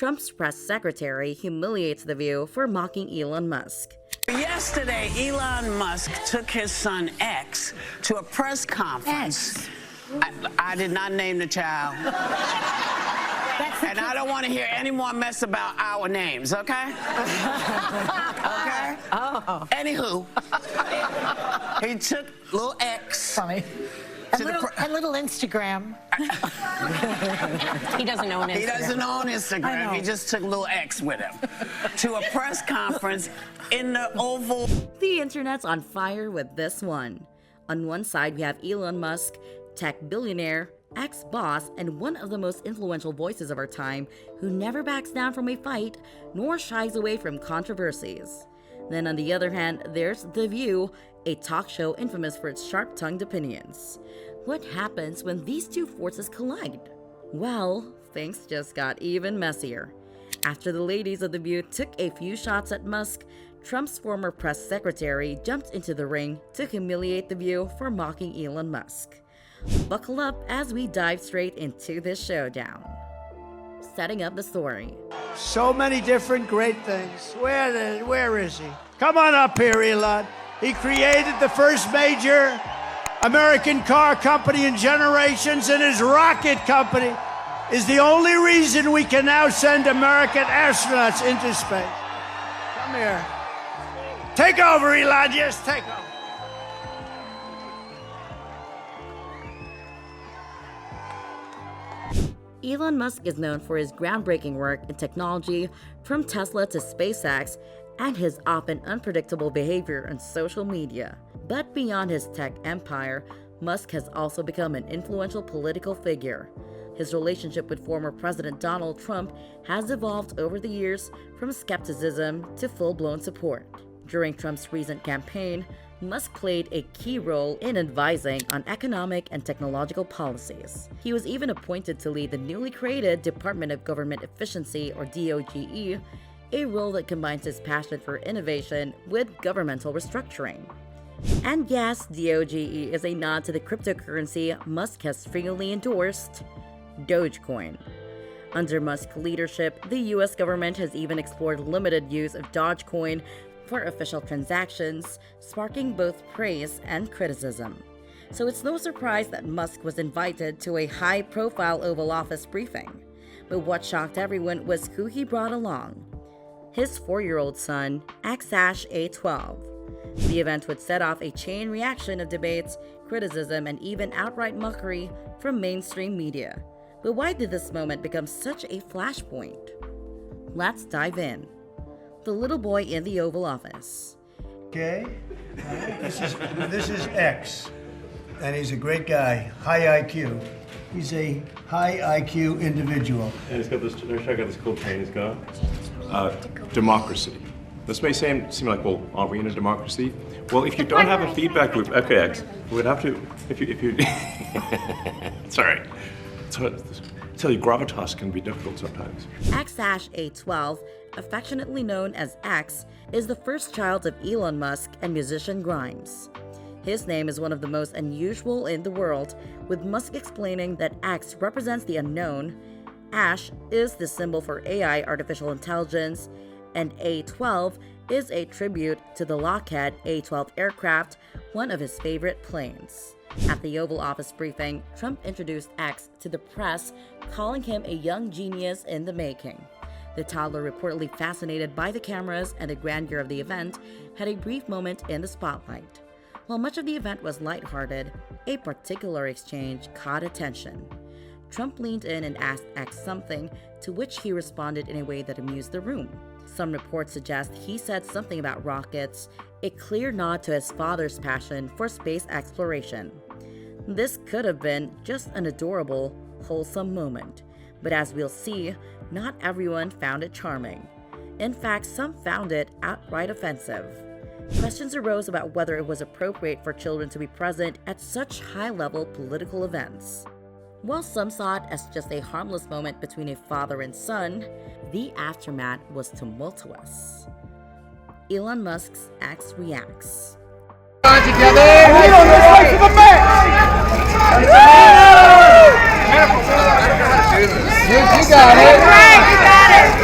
Trump's press secretary humiliates The View for mocking Elon Musk. Yesterday, Elon Musk took his son X to a press conference. I did not name the child. And I don't want to hear any more mess about our names, okay? Okay? Oh. Anywho, he took little X. Funny. And little Instagram. He doesn't own Instagram. He doesn't own Instagram. He just took little X with him to a press conference in the Oval. The internet's on fire with this one. On one side, we have Elon Musk, tech billionaire, ex-boss, and one of the most influential voices of our time who never backs down from a fight nor shies away from controversies. Then on the other hand, there's The View, a talk show infamous for its sharp-tongued opinions. What happens when these two forces collide? Well, things just got even messier. After the ladies of The View took a few shots at Musk, Trump's former press secretary jumped into the ring to humiliate The View for mocking Elon Musk. Buckle up as we dive straight into this showdown. Setting up the story. So many different great things. Where is he? Come on up here, Elon. He created the first major American car company in generations, and his rocket company is the only reason we can now send American astronauts into space. Come here. Take over, Elon. Yes, take over. Elon Musk is known for his groundbreaking work in technology, from Tesla to SpaceX, and his often unpredictable behavior on social media. But beyond his tech empire, Musk has also become an influential political figure. His relationship with former President Donald Trump has evolved over the years from skepticism to full-blown support. During Trump's recent campaign, Musk played a key role in advising on economic and technological policies. He was even appointed to lead the newly created Department of Government Efficiency, or DOGE, a role that combines his passion for innovation with governmental restructuring. And yes, DOGE is a nod to the cryptocurrency Musk has frequently endorsed, Dogecoin. Under Musk's leadership, the US government has even explored limited use of Dogecoin for official transactions, sparking both praise and criticism. So it's no surprise that Musk was invited to a high-profile Oval Office briefing. But what shocked everyone was who he brought along: his 4-year-old son, A12. The event would set off a chain reaction of debates, criticism, and even outright mockery from mainstream media. But why did this moment become such a flashpoint? Let's dive in. The little boy in the Oval Office. Okay, this is X, and he's a great guy, high IQ. He's a high IQ individual. And he's got this, check out this cool chain he's got. Democracy. This may seem like, well, aren't we in a democracy? Well, if you don't have a feedback loop, okay, X, we would have to, if you, sorry. Tell you, gravitas can be difficult sometimes. X-A12, affectionately known as X, is the first child of Elon Musk and musician Grimes. His name is one of the most unusual in the world, with Musk explaining that X represents the unknown, Ash is the symbol for AI artificial intelligence, and A12 is a tribute to the Lockheed A12 aircraft, one of his favorite planes. At the Oval Office briefing, Trump introduced X to the press, calling him a young genius in the making. The toddler, reportedly fascinated by the cameras and the grandeur of the event, had a brief moment in the spotlight. While much of the event was lighthearted, a particular exchange caught attention. Trump leaned in and asked X something, to which he responded in a way that amused the room. Some reports suggest he said something about rockets, a clear nod to his father's passion for space exploration. This could have been just an adorable, wholesome moment, but as we'll see, not everyone found it charming. In fact, some found it outright offensive. Questions arose about whether it was appropriate for children to be present at such high-level political events. While some saw it as just a harmless moment between a father and son, the aftermath was tumultuous. Elon Musk's X reacts. Together! You got it!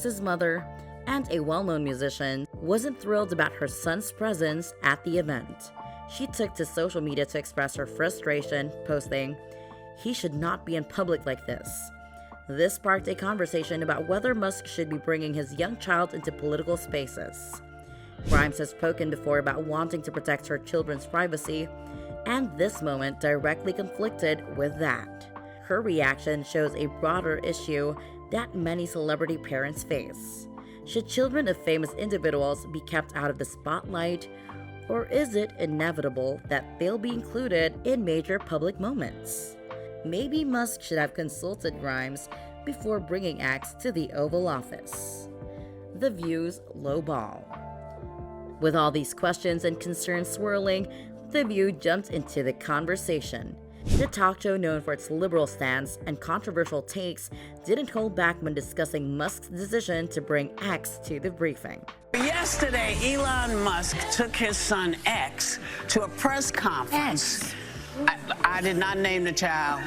X's mother, and a well-known musician, wasn't thrilled about her son's presence at the event. She took to social media to express her frustration, posting, "He should not be in public like this." This sparked a conversation about whether Musk should be bringing his young child into political spaces. Grimes has spoken before about wanting to protect her children's privacy, and this moment directly conflicted with that. Her reaction shows a broader issue that many celebrity parents face. Should children of famous individuals be kept out of the spotlight, or is it inevitable that they'll be included in major public moments? Maybe Musk should have consulted Grimes before bringing X to the Oval Office. The View's low ball. With all these questions and concerns swirling, The View jumped into the conversation. The talk show, known for its liberal stance and controversial takes, didn't hold back when discussing Musk's decision to bring X to the briefing. Yesterday, Elon Musk took his son X to a press conference. I did not name the child.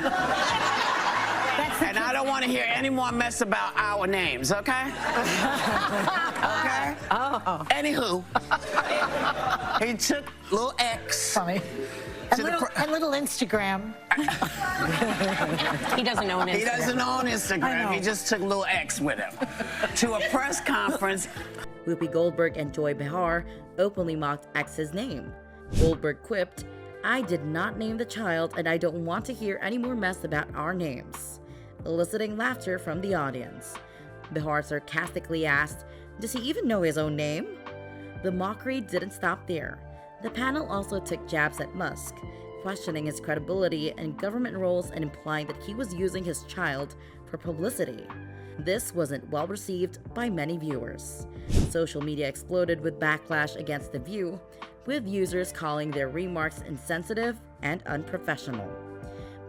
And I don't want to hear any more mess about our names, okay? Okay? Oh. Anywho, he took little X. Funny. And little Instagram. He doesn't know an Instagram. He doesn't know on Instagram. He just took little X with him to a press conference. Whoopi Goldberg and Joy Behar openly mocked X's name. Goldberg quipped, "I did not name the child, and I don't want to hear any more mess about our names," eliciting laughter from the audience. Behar sarcastically asked, "Does he even know his own name?" The mockery didn't stop there. The panel also took jabs at Musk, questioning his credibility in government roles and implying that he was using his child for publicity. This wasn't well received by many viewers. Social media exploded with backlash against The View, with users calling their remarks insensitive and unprofessional.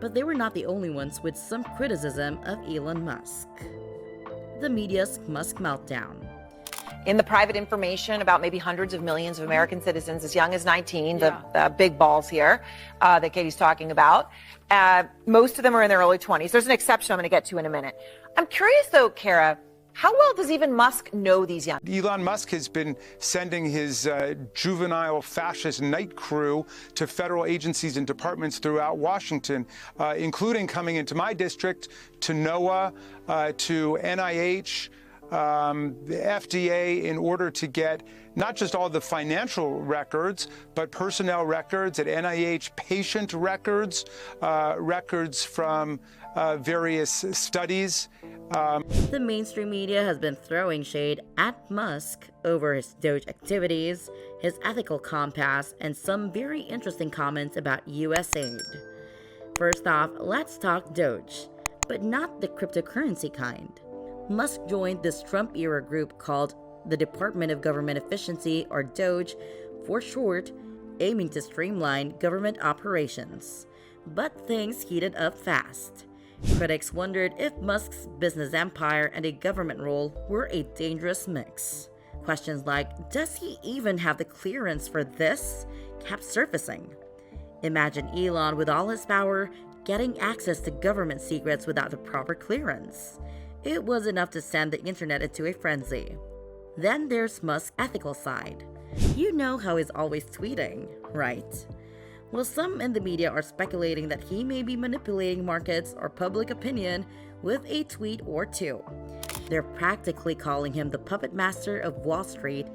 But they were not the only ones with some criticism of Elon Musk. The media's Musk meltdown. In the private information about maybe hundreds of millions of American citizens as young as 19, the big balls here that Katie's talking about, most of them are in their early 20s. There's an exception I'm going to get to in a minute. I'm curious though, Kara, how well does even Musk know these young? Elon Musk has been sending his juvenile fascist night crew to federal agencies and departments throughout Washington, including coming into my district, to NOAA, to NIH, the FDA, in order to get not just all the financial records, but personnel records at NIH, patient records, records from various studies. The mainstream media has been throwing shade at Musk over his Doge activities, his ethical compass, and some very interesting comments about US aid. First off, let's talk Doge, but not the cryptocurrency kind. Musk joined this Trump-era group called the Department of Government Efficiency, or Doge for short, aiming to streamline government operations. But things heated up fast. Critics wondered if Musk's business empire and a government role were a dangerous mix. Questions like, does he even have the clearance for this, kept surfacing. Imagine Elon with all his power getting access to government secrets without the proper clearance. It was enough to send the internet into a frenzy. Then there's Musk's ethical side. You know how he's always tweeting, right? Well, some in the media are speculating that he may be manipulating markets or public opinion with a tweet or two. They're practically calling him the puppet master of Wall Street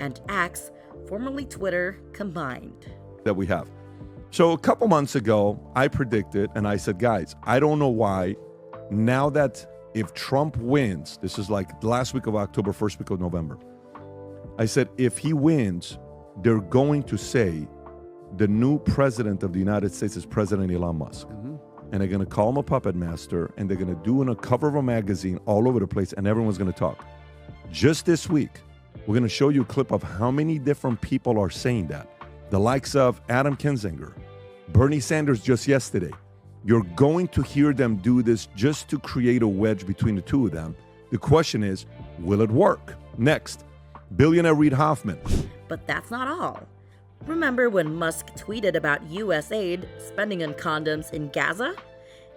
and X, formerly Twitter, combined. That we have. So a couple months ago, I predicted, and I said, guys, I don't know why, now that if Trump wins, this is like the last week of October, first week of November, I said, if he wins, they're going to say the new president of the United States is President Elon Musk. And they're going to call him a puppet master, and they're going to do in a cover of a magazine all over the place, and everyone's going to talk. Just this week, we're going to show you a clip of how many different people are saying that. The likes of Adam Kinzinger, Bernie Sanders just yesterday. You're going to hear them do this just to create a wedge between the two of them. The question is, will it work? Next, billionaire Reid Hoffman. But that's not all. Remember when Musk tweeted about US aid spending on condoms in Gaza?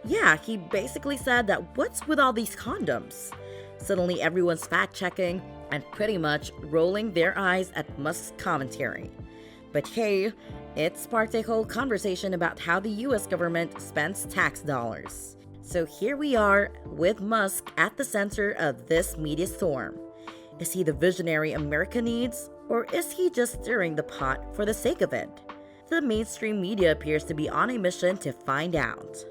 Yeah, he basically said that what's with all these condoms? Suddenly everyone's fact-checking and pretty much rolling their eyes at Musk's commentary. But hey, it sparked a whole conversation about how the US government spends tax dollars. So here we are with Musk at the center of this media storm. Is he the visionary America needs, or is he just stirring the pot for the sake of it? The mainstream media appears to be on a mission to find out.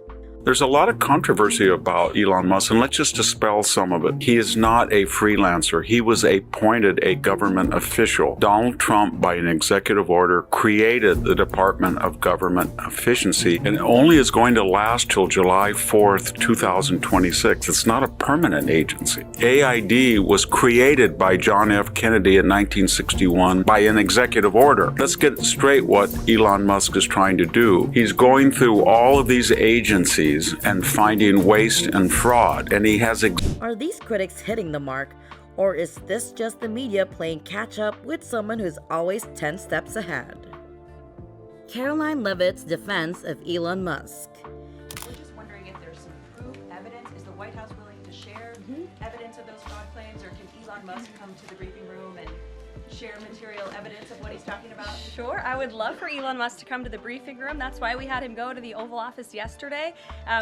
There's a lot of controversy about Elon Musk, and let's just dispel some of it. He is not a freelancer. He was appointed a government official. Donald Trump, by an executive order, created the Department of Government Efficiency, and it only is going to last till July 4th, 2026. It's not a permanent agency. AID was created by John F. Kennedy in 1961 by an executive order. Let's get straight what Elon Musk is trying to do. He's going through all of these agencies and finding waste and fraud, and he has Are these critics hitting the mark, or is this just the media playing catch up with someone who's always 10 steps ahead? Caroline Leavitt's defense of Elon Musk. We're just wondering if there's some proof, evidence. Is the White House willing to share evidence of those fraud claims, or can Elon Musk come to the briefing room and share material evidence of what he's talking about? Sure, I would love for Elon Musk to come to the briefing room. That's why we had him go to the Oval Office yesterday,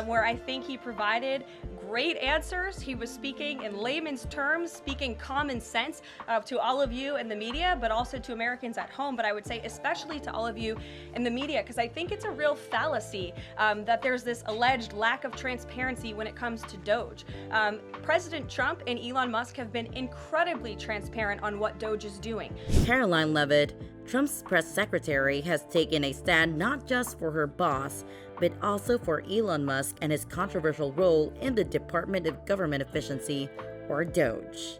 where I think he provided great answers. He was speaking in layman's terms, speaking common sense to all of you in the media, but also to Americans at home. But I would say especially to all of you in the media, because I think it's a real fallacy that there's this alleged lack of transparency when it comes to Doge. President Trump and Elon Musk have been incredibly transparent on what Doge is doing. Caroline Leavitt, Trump's press secretary, has taken a stand not just for her boss, but also for Elon Musk and his controversial role in the Department of Government Efficiency, or Doge.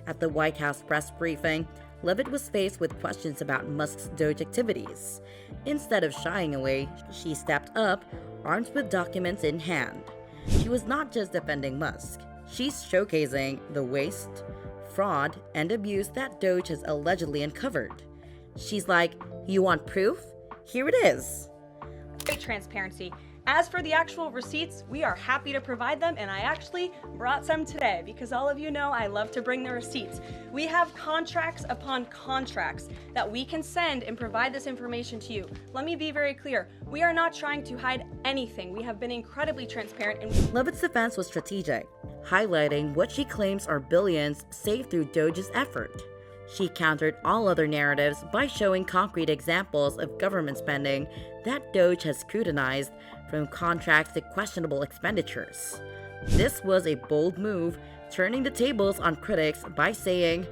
At the White House press briefing, Leavitt was faced with questions about Musk's Doge activities. Instead of shying away, she stepped up, armed with documents in hand. She was not just defending Musk, she's showcasing the waste, fraud, and abuse that Doge has allegedly uncovered. She's like, you want proof? Here it is. Great transparency. As for the actual receipts, we are happy to provide them, and I actually brought some today because all of you know I love to bring the receipts. We have contracts upon contracts that we can send and provide this information to you. Let me be very clear. We are not trying to hide anything. We have been incredibly transparent. Leavitt's defense was strategic, highlighting what she claims are billions saved through Doge's effort. She countered all other narratives by showing concrete examples of government spending that Doge has scrutinized, from contracts to questionable expenditures. This was a bold move, turning the tables on critics by saying,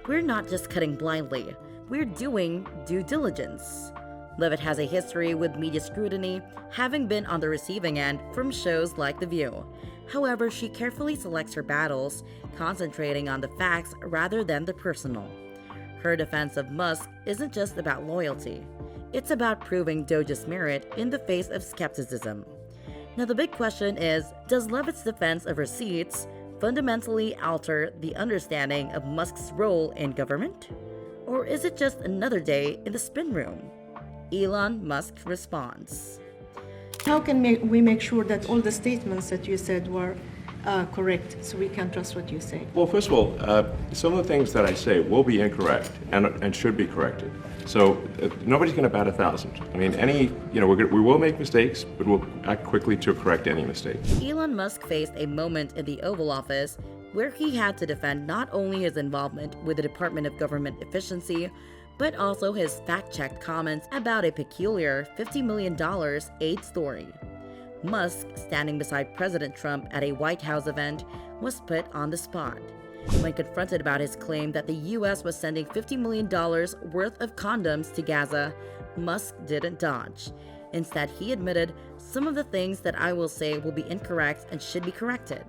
we're not just cutting blindly, we're doing due diligence. Leavitt has a history with media scrutiny, having been on the receiving end from shows like The View. However, she carefully selects her battles, concentrating on the facts rather than the personal. Her defense of Musk isn't just about loyalty. It's about proving Doge's merit in the face of skepticism. Now the big question is, does Leavitt's defense of receipts fundamentally alter the understanding of Musk's role in government? Or is it just another day in the spin room? Elon Musk responds. How can we make sure that all the statements that you said were correct, so we can trust what you say? Well, first of all, some of the things that I say will be incorrect and should be corrected. So nobody's going to bat 1,000. I mean, we will make mistakes, but we'll act quickly to correct any mistake. Elon Musk faced a moment in the Oval Office where he had to defend not only his involvement with the Department of Government Efficiency, but also his fact-checked comments about a peculiar $50 million aid story. Musk, standing beside President Trump at a White House event, was put on the spot. When confronted about his claim that the U.S. was sending $50 million worth of condoms to Gaza, Musk didn't dodge. Instead, he admitted, some of the things that I will say will be incorrect and should be corrected.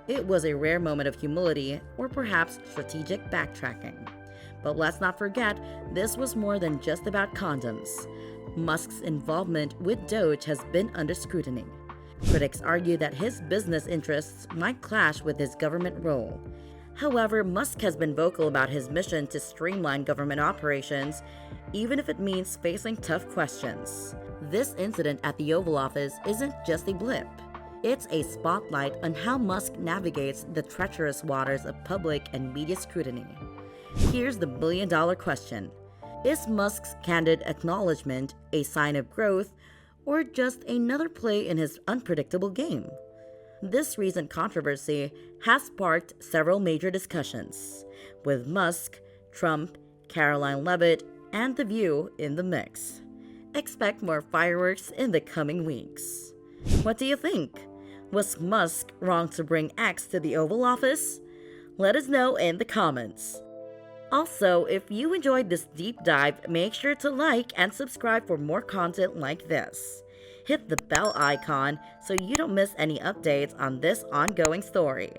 It was a rare moment of humility, or perhaps strategic backtracking. But let's not forget, this was more than just about condoms. Musk's involvement with Doge has been under scrutiny. Critics argue that his business interests might clash with his government role. However, Musk has been vocal about his mission to streamline government operations, even if it means facing tough questions. This incident at the Oval Office isn't just a blip. It's a spotlight on how Musk navigates the treacherous waters of public and media scrutiny. Here's the billion-dollar question. Is Musk's candid acknowledgement a sign of growth or just another play in his unpredictable game? This recent controversy has sparked several major discussions, with Musk, Trump, Caroline Leavitt, and The View in the mix. Expect more fireworks in the coming weeks. What do you think? Was Musk wrong to bring X to the Oval Office? Let us know in the comments. Also, if you enjoyed this deep dive, make sure to like and subscribe for more content like this. Hit the bell icon so you don't miss any updates on this ongoing story.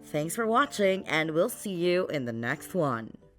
Thanks for watching, and we'll see you in the next one.